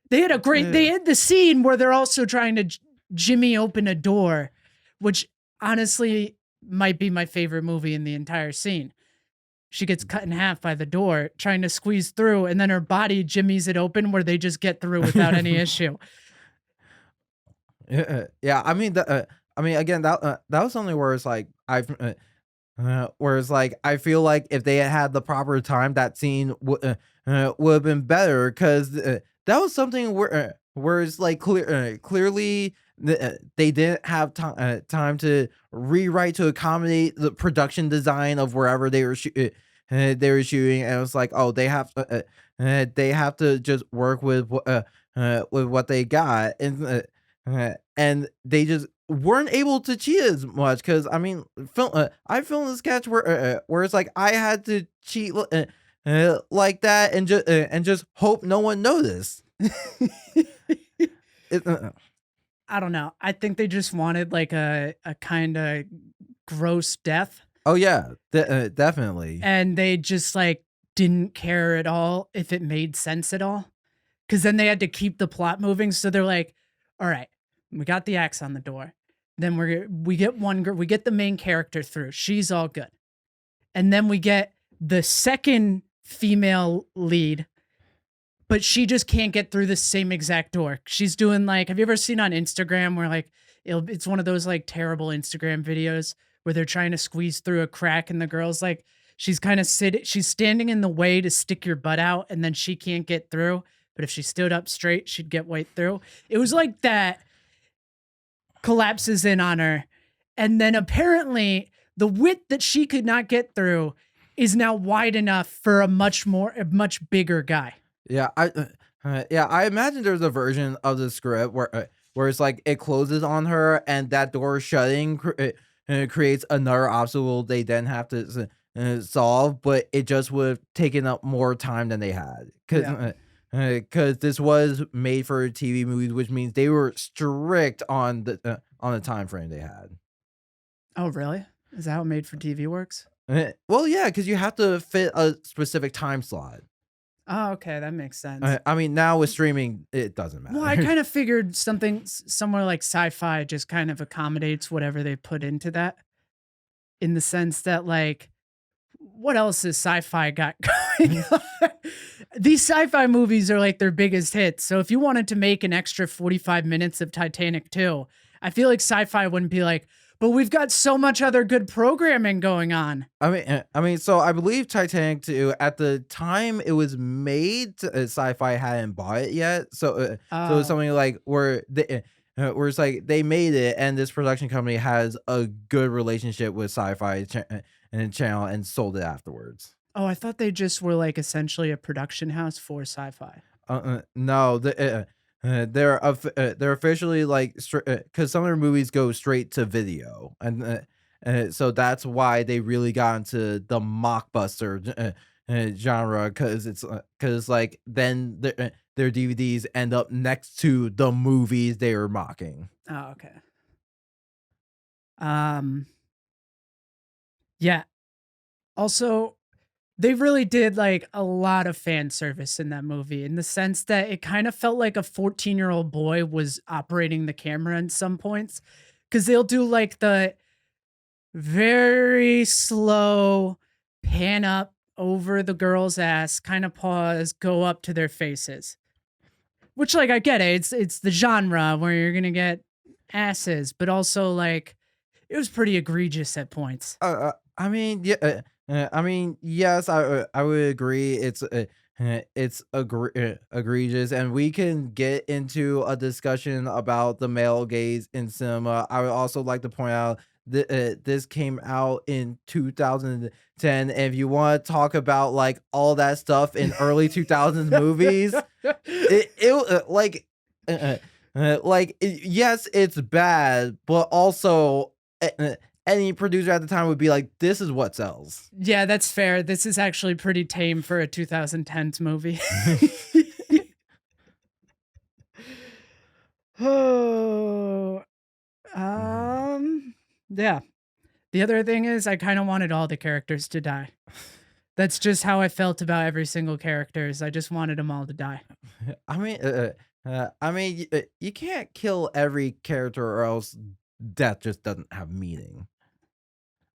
They had the scene where they're also trying to jimmy open a door, which honestly might be my favorite movie in the entire scene. She gets cut in half by the door trying to squeeze through, and then her body jimmies it open where they just get through without any issue. Yeah, I mean, again, that was something where it's like, whereas like, I feel like if they had the proper time, that scene would have been better, because that was something where it's like, clearly they didn't have time to rewrite to accommodate the production design of wherever they were shooting, and it was like, oh, they have to just work with what they got, and they just weren't able to cheat as much because I mean, I filmed a sketch where it's like I had to cheat like that and just hope no one noticed. It, I don't know. I think they just wanted like a kind of gross death, oh yeah, definitely. and they just like didn't care at all if it made sense at all. Cause then they had to keep the plot moving. So they're like, all right, we got the axe on the door. Then we get one girl, we get the main character through. She's all good. And then we get the second female lead, but she just can't get through the same exact door. She's doing like, have you ever seen on Instagram where like it's one of those like terrible Instagram videos where they're trying to squeeze through a crack and the girl's like, she's kind of she's standing in the way to stick your butt out and then she can't get through. But if she stood up straight, she'd get right through. It was like that, collapses in on her. And then apparently the width that she could not get through is now wide enough for a much bigger guy. Yeah, I imagine there's a version of the script where it's like it closes on her and that door shutting creates another obstacle they then have to solve, but it just would have taken up more time than they had Yeah. because this was made for TV movies, which means they were strict on the time frame they had. Oh, really? Is that how Made for TV works? Well, yeah, because you have to fit a specific time slot. Oh, okay. That makes sense. I mean, now with streaming, it doesn't Well, I matter. kind of figured something somewhere like sci-fi just kind of accommodates whatever they put into that, in the sense that like what else has sci-fi got going on? These sci-fi movies are like their biggest hits. So if you wanted to make an extra 45 minutes of Titanic 2, I feel like sci-fi wouldn't be like, but we've got so much other good programming going on. So I believe Titanic 2 at the time it was made, Sci-Fi hadn't bought it yet. So it's Oh, something like where it's like they made it, and this production company has a good relationship with Sci-Fi and channel and sold it afterwards. oh, I thought they just were like essentially a production house for sci-fi. No, they're officially like because some of their movies go straight to video, and so that's why they really got into the mockbuster genre because like then their DVDs end up next to the movies they were mocking. Oh, okay. Um, yeah. Also, they really did like a lot of fan service in that movie, in the sense that it kind of felt like a 14-year-old boy was operating the camera in some points. Cause they'll do like the very slow pan up over the girl's ass, kind of pause, go up to their faces. Which like I get it. It's the genre where you're gonna get asses, but also like it was pretty egregious at points. I mean, yeah, I mean, yes, I would agree. It's egregious, and we can get into a discussion about the male gaze in cinema. I would also like to point out that this came out in 2010, and if you want to talk about like all that stuff in early 2000s movies, yes, it's bad, but also. Any producer at the time would be like, "This is what sells." Yeah, that's fair. This is actually pretty tame for a 2010s movie. Oh, yeah. The other thing is, I kind of wanted all the characters to die. That's just how I felt about every single character. Is I just wanted them all to die. You can't kill every character, or else death just doesn't have meaning.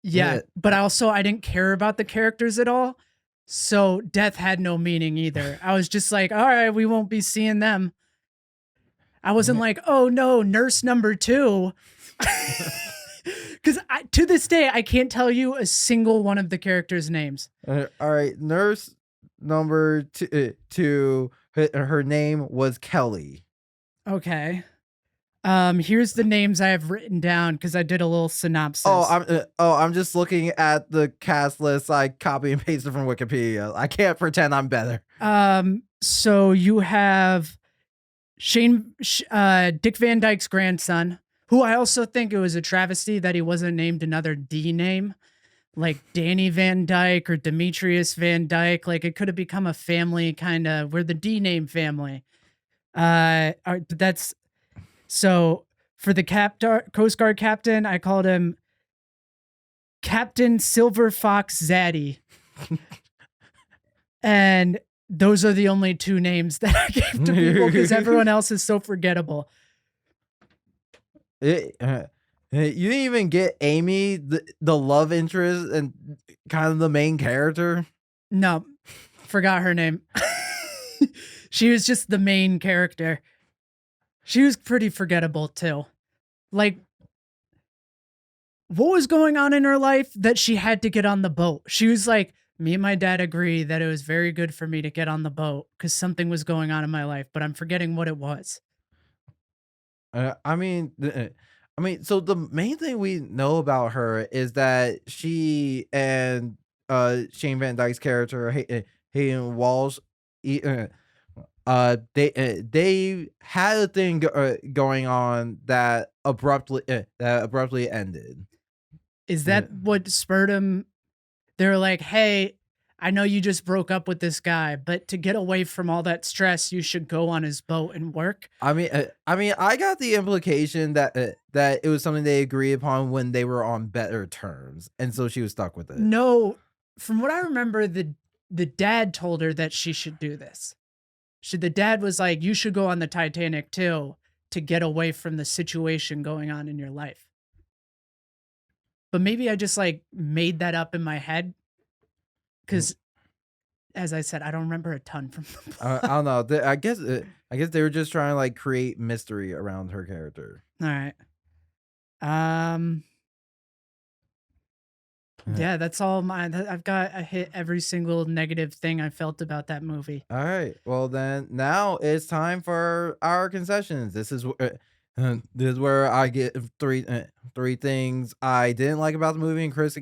Yeah, Uh, but I didn't care about the characters at all. So death had no meaning either. I was just like, all right, we won't be seeing them. I wasn't like, oh no, nurse number 2. Because to this day, I can't tell you a single one of the characters' names. all right, nurse number two. Her name was Kelly. Okay. Here's the names I have written down because I did a little synopsis. I'm just looking at the cast list I copy and pasted from Wikipedia. I can't pretend I'm better. So you have Dick Van Dyke's grandson, who I also think it was a travesty that he wasn't named another D name, like Danny Van Dyke or Demetrius Van Dyke. Like it could have become a family kind of. We're the D name family. That's so for the Coast Guard captain, I called him Captain Silver Fox Zaddy. And those are the only two names that I gave to people because everyone else is so forgettable. You didn't even get Amy, the love interest and kind of the main character. No, forgot her name. She was just the main character. She was pretty forgettable too. Like, what was going on in her life that she had to get on the boat? She was like, me and my dad agree that it was very good for me to get on the boat because something was going on in my life, but I'm forgetting what it was. So the main thing we know about her is that she and Shane Van Dyke's character Hayden Walsh, they had a thing going on that abruptly ended. Is that what spurred him? They're like, hey, I know you just broke up with this guy, but to get away from all that stress, you should go on his boat and work. I got the implication that that it was something they agreed upon when they were on better terms, and so she was stuck with it. No, from what I remember, the dad told her that she should do this. The dad was like, you should go on the Titanic II to get away from the situation going on in your life. But maybe I just like made that up in my head because, as I said, I don't remember a ton from the plot. I don't know. I guess they were just trying to like create mystery around her character. All right. Yeah, that's all mine. I hit every single negative thing I felt about that movie. All right. Well, then now it's time for our concessions. This is where I get three things I didn't like about the movie, and Chris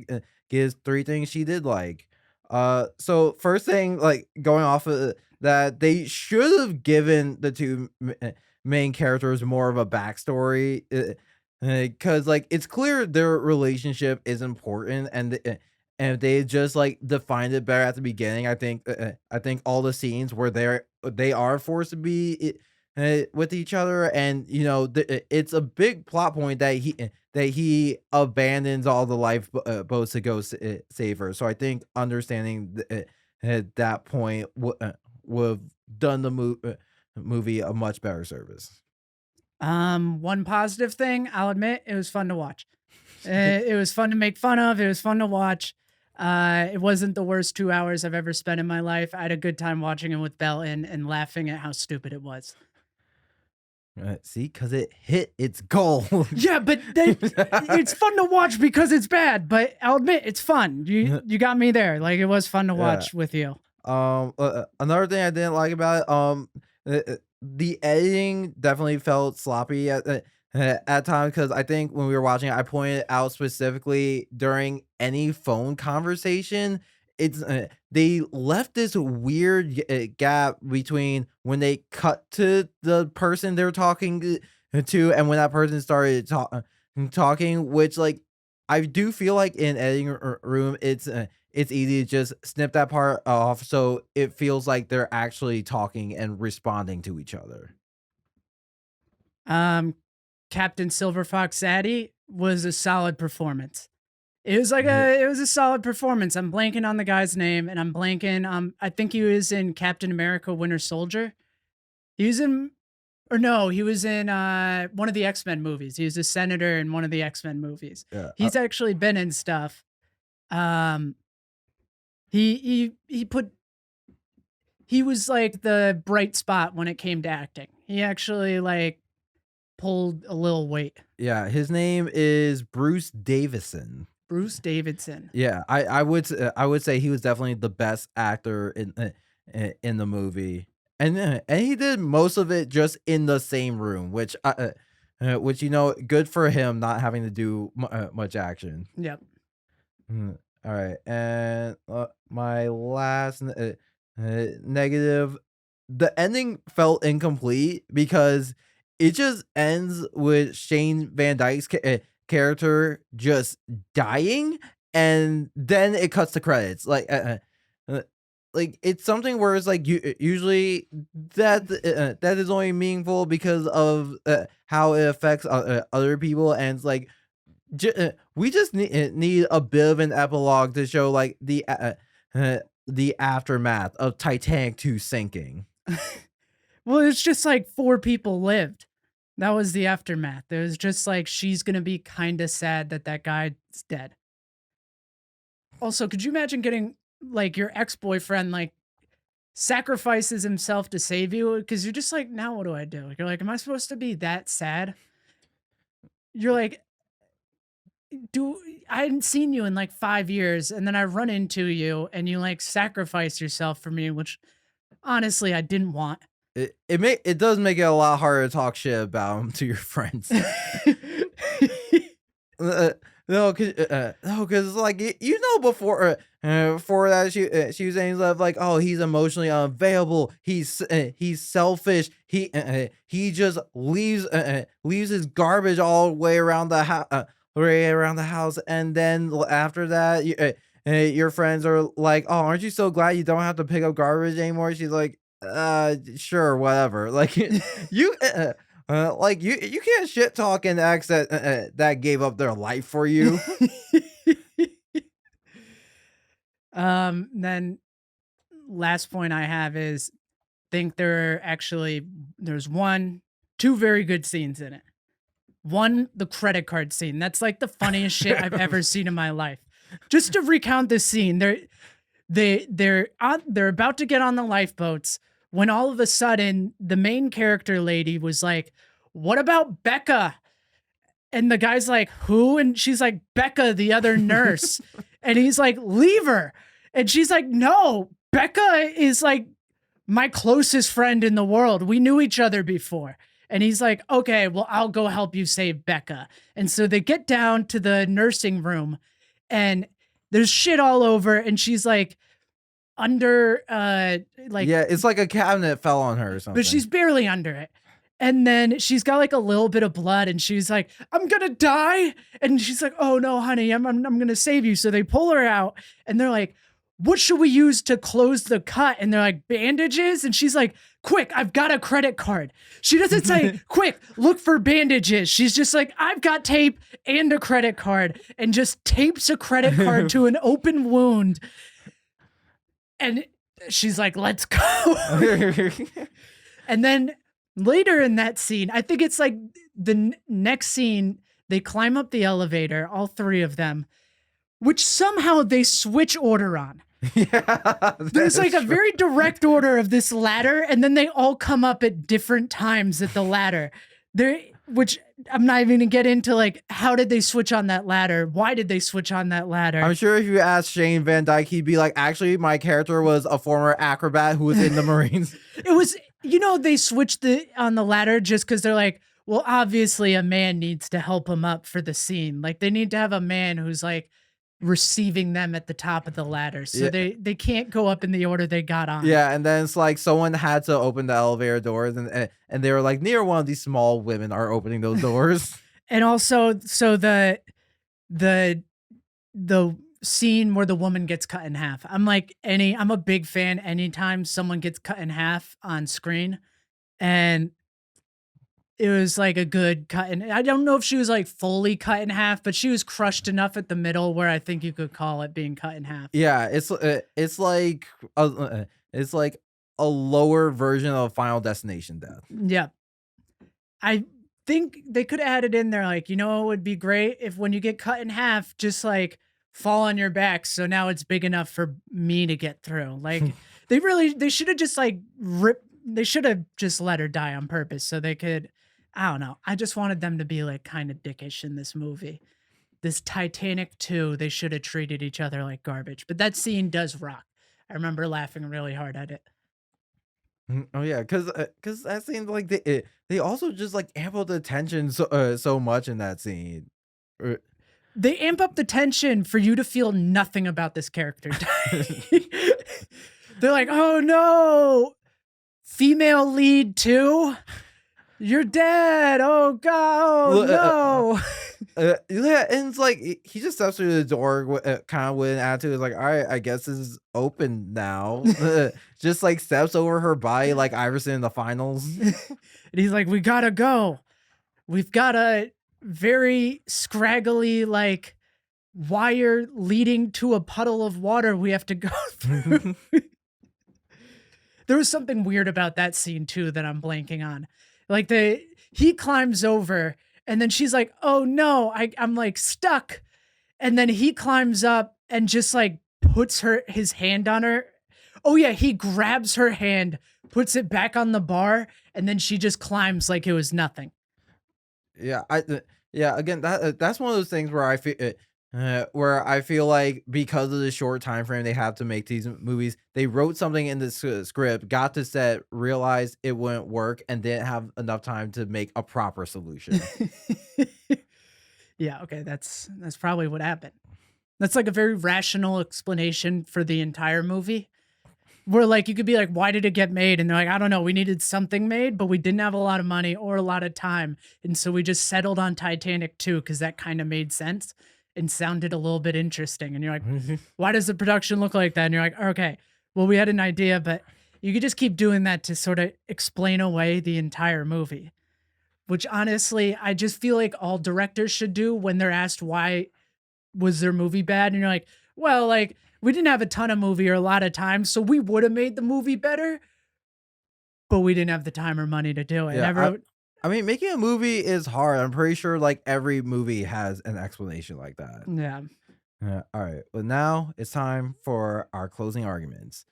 gives three things she did like. So first thing, like going off of that, they should have given the two main characters more of a backstory. Because like it's clear their relationship is important, and if they just like defined it better at the beginning, I think all the scenes where they are forced to be with each other, and it's a big plot point that he abandons all the boats to go save her. So I think understanding at that point would have done the movie a much better service. One positive thing, I'll admit, it was fun to watch. It was fun to make fun of. It was fun to watch. It wasn't the worst 2 hours I've ever spent in my life. I had a good time watching it with Belton and laughing at how stupid it was. See, because it hit its goal. Yeah, but it's fun to watch because it's bad. But I'll admit, it's fun. You got me there. Like it was fun to watch with you. Another thing I didn't like about it, the editing definitely felt sloppy at times, because I think when we were watching it, I pointed out specifically during any phone conversation, it's they left this weird gap between when they cut to the person they're talking to and when that person started talking, which like I do feel like in editing room, it's easy to just snip that part off so it feels like they're actually talking and responding to each other. Captain Silver Fox Zaddy was a solid performance. It was a solid performance. I'm blanking on the guy's name, and I'm blanking. I think he was in Captain America: Winter Soldier. He was in, or no, he was in one of the X-Men movies. He was a senator in one of the X-Men movies. Yeah. He's actually been in stuff. He was like the bright spot when it came to acting. He actually like pulled a little weight. Yeah, his name is Bruce Davison. Bruce Davidson. Yeah, I would say he was definitely the best actor in the movie, and he did most of it just in the same room, which which good for him not having to do much action. Yep. All right, and my last negative, the ending felt incomplete because it just ends with Shane Van Dyke's character just dying, and then it cuts to credits. Uh, like it's something where it's like usually that is only meaningful because of how it affects other people, and it's like we just need a bit of an epilogue to show like the aftermath of Titanic 2 sinking. Well, it's just like 4 people lived. That was the aftermath. It was just like she's gonna be kind of sad that that guy's dead. Also, could you imagine getting like your ex-boyfriend like sacrifices himself to save you? Because you're just like, now what do I do? You're like, am I supposed to be that sad? You're like, do I hadn't seen you in like 5 years, and then I run into you and you like sacrifice yourself for me, which honestly I didn't want. It does make it a lot harder to talk shit about him to your friends. Uh, no, cause like before that she was saying stuff like, oh, he's emotionally unavailable, he's selfish, he just leaves his garbage all the way around the house, and then after that, your friends are like, oh, aren't you so glad you don't have to pick up garbage anymore? She's like, sure, whatever. Like you. Like you can't shit talk an ex that gave up their life for you. Then last point I have is think there's two very good scenes in it. One, the credit card scene. That's like the funniest shit I've ever seen in my life. Just to recount this scene, they're about to get on the lifeboats when all of a sudden the main character lady was like, "What about Becca?" And the guy's like, "Who?" And she's like, "Becca, the other nurse." And he's like, "Leave her." And she's like, "No, Becca is like my closest friend in the world. We knew each other before." And he's like, "Okay, well, I'll go help you save Becca." And so they get down to the nursing room and there's shit all over. And she's like, under like, Yeah, it's like a cabinet fell on her or but something. she's barely under it. And then she's got like a little bit of blood and she's like, "I'm gonna die." And she's like, "Oh no, honey, I'm gonna save you." So they pull her out and they're like, "What should we use to close the cut?" And they're like, "Bandages." And she's like, "Quick, I've got a credit card." She doesn't say, "Quick, look for bandages." She's just like, "I've got tape and a credit card," and just tapes a credit card to an open wound. And she's like, "Let's go." And then later in that scene, I think it's like the next scene, they climb up the elevator, all 3 of them, which somehow they switch order on. Yeah, There's like a very direct order of this ladder, and then they all come up at different times at the ladder. Which I'm not even gonna get into like how did they switch on that ladder? Why did they switch on that ladder? I'm sure if you asked Shane Van Dyke, he'd be like, actually, my character was a former acrobat who was in the Marines. It was, they switched on the ladder just because they're like, well, obviously a man needs to help him up for the scene. Like they need to have a man who's like receiving them at the top of the ladder. So Yeah. they can't go up in the order they got on. Yeah, and then it's like someone had to open the elevator doors, and they were like, near one of these small women are opening those doors. And also, so the scene where the woman gets cut in half. I'm a big fan anytime someone gets cut in half on screen. And it was like a good cut. And I don't know if she was like fully cut in half, but she was crushed enough at the middle where I think you could call it being cut in half. Yeah, it's like a lower version of Final Destination death. Yeah. I think they could add it in there. Like, it would be great if when you get cut in half, just like fall on your back. So now it's big enough for me to get through. Like they should have just like they should have just let her die on purpose so they could, I don't know. I just wanted them to be like kind of dickish in this movie. This Titanic II, they should have treated each other like garbage. But that scene does rock. I remember laughing really hard at it. Oh yeah, because that seems like they also just like amp up the tension so much in that scene. Uh, They amp up the tension for you to feel nothing about this character dying. They're like, oh no, female lead too? You're dead. Oh god, oh Well, no. yeah, and it's like he just steps through the door, kind of with an attitude. Is like, all right, I guess this is open now. Just like steps over her body, like Iverson in the finals. And he's like, we gotta go. We've got a very scraggly, like, wire leading to a puddle of water we have to go through. There was something weird about that scene too that I'm blanking on. Like he climbs over and then she's like, "Oh no, I'm like stuck." And then he climbs up and just like puts his hand on her. Oh yeah, he grabs her hand, puts it back on the bar, and then she just climbs like it was nothing. Yeah, yeah. Again, that's one of those things where I feel like because of the short time frame they have to make these movies, they wrote something in the script, got to set, realized it wouldn't work, and didn't have enough time to make a proper solution. Yeah, okay, that's probably what happened. That's like a very rational explanation for the entire movie. Where like you could be like, why did it get made? And they're like, I don't know, we needed something made, but we didn't have a lot of money or a lot of time. And so we just settled on Titanic 2 because that kind of made sense and sounded a little bit interesting. And you're like, why does the production look like that? And you're like, okay, well, we had an idea, but you could just keep doing that to sort of explain away the entire movie. Which honestly, I just feel like all directors should do when they're asked why was their movie bad. And you're like, well, like, we didn't have a ton of movie or a lot of time, so we would have made the movie better, but we didn't have the time or money to do it. Yeah, I mean, making a movie is hard. I'm pretty sure like every movie has an explanation like that. Yeah. All right. Well, now it's time for our closing arguments.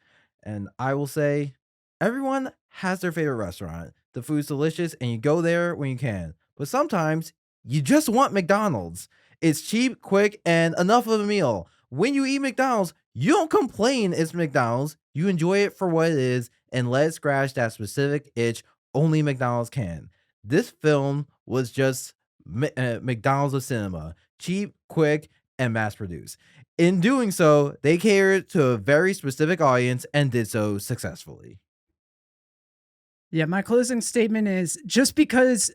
And I will say everyone has their favorite restaurant. The food's delicious and you go there when you can. But sometimes you just want McDonald's. It's cheap, quick, and enough of a meal. When you eat McDonald's, you don't complain it's McDonald's. You enjoy it for what it is and let it scratch that specific itch only McDonald's can. This film was just McDonald's of cinema. Cheap, quick, and mass produced. In doing so, they catered to a very specific audience and did so successfully. Yeah, my closing statement is just because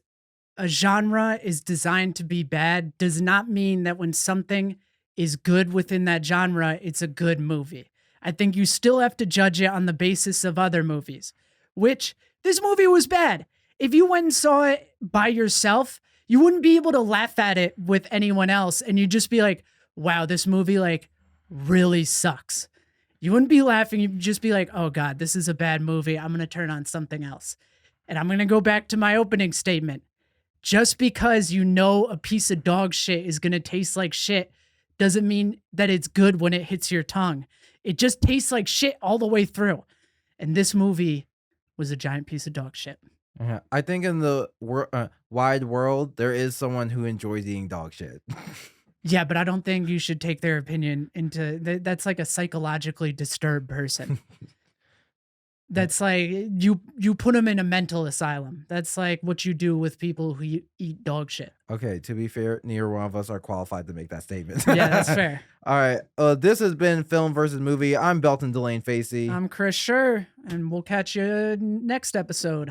a genre is designed to be bad does not mean that when something is good within that genre, it's a good movie. I think you still have to judge it on the basis of other movies, which this movie was bad. If you went and saw it by yourself, you wouldn't be able to laugh at it with anyone else. And you'd just be like, wow, this movie like really sucks. You wouldn't be laughing. You'd just be like, oh God, this is a bad movie. I'm going to turn on something else. And I'm going to go back to my opening statement. Just because you know a piece of dog shit is going to taste like shit doesn't mean that it's good when it hits your tongue. It just tastes like shit all the way through. And this movie was a giant piece of dog shit. Yeah, I think in the wide world, there is someone who enjoys eating dog shit. Yeah, but I don't think you should take their opinion into that's like a psychologically disturbed person. That's like you put them in a mental asylum. That's like what you do with people who eat dog shit. Okay, to be fair, neither one of us are qualified to make that statement. Yeah, that's fair. All right, this has been Film versus Movie. I'm Belton DeLaine-Facey. I'm Chris Shurr, and we'll catch you next episode.